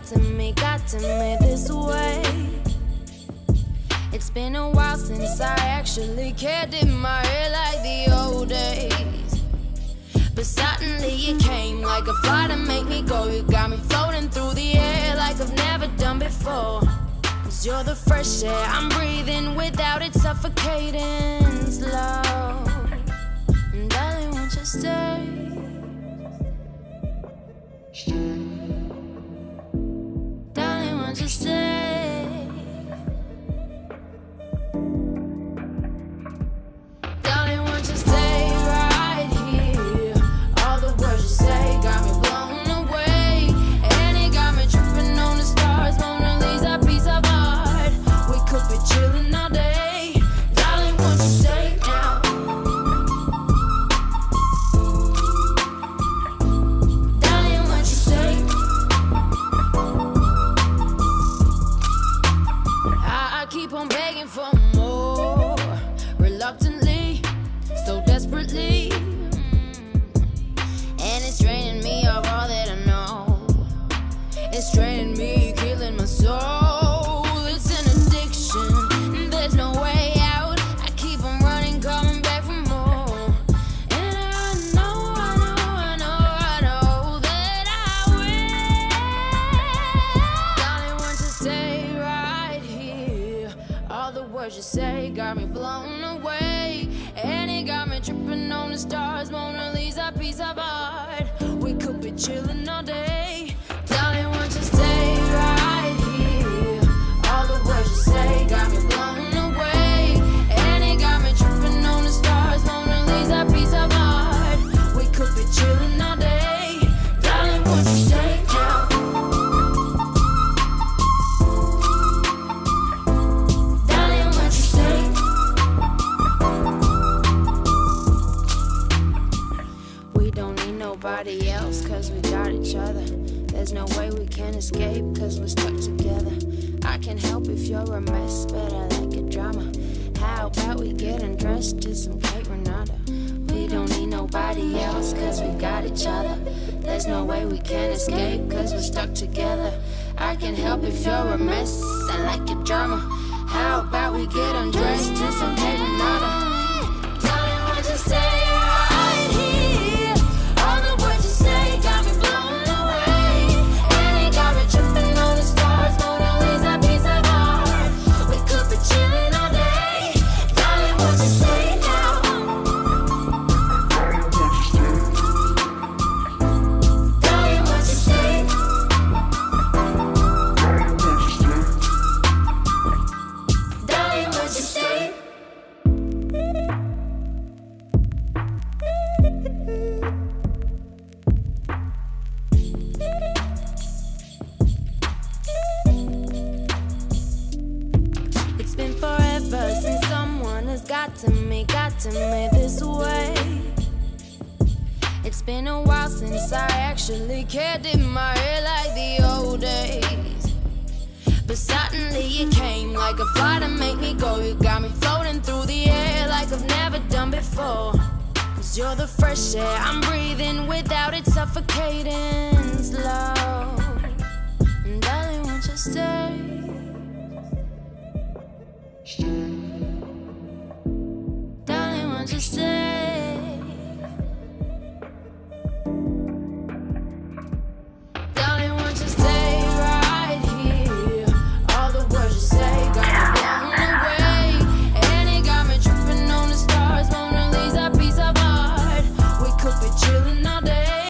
got to me this way. It's been a while since I actually cared in my head like the old days. But suddenly you came like a fire to make me go. You got me floating through the air like I've never done before. 'Cause you're the fresh air I'm breathing without it suffocating slow. And darling, won't you stay? Darling, won't you stay? Darling, won't you stay right here? All the words you say got me blown away, and it got me tripping on the stars. Mona Lisa, piece of art. We could be chilling all day. Darling, won't you stay now? Darling, won't you stay? I keep on begging for more, reluctantly, so desperately. And it's draining me of all that I know. It's draining me, killing my soul. It's an addiction, there's no way out. I keep on running, coming back for more. And I know that I will. Darling, won't you stay right here? All the words you say got me blown away, and it got me tripping on the stars. Mona Lisa, piece of art. We could be chilling all day. Darling, won't you stay right here? All the words you say got me blown away, and it got me tripping on the stars. Mona Lisa, piece of art. We could be chilling all day. Darling, won't you stay now? Darling, won't you stay? We don't need nobody else, 'cause we got each other. There's no way we can escape, 'cause we're stuck together. I can help if you're a mess, but I like a drama. How about we get undressed to some Kate Renata? We don't need nobody else, 'cause we got each other. There's no way we can escape, 'cause we're stuck together. I can help if you're a mess, I like your drama. How about we get undressed to some Kate Renata? Darling, won't you stay right here? All the words you say got me blown away, and it got me tripping on the stars. Mona Lisa, piece of art. We could be chilling all day. Darling, won't you stay now? Darling, won't you stay? Darling, won't you stay? It's been forever since someone has got to me this way. It's been a while since I actually cared in my head like the old days. But suddenly you came like a fire to make me go. You got me floating through the air like I've never done before. 'Cause you're the fresh air I'm breathing without it suffocating slow. And darling, won't you stay? Darling, won't you stay?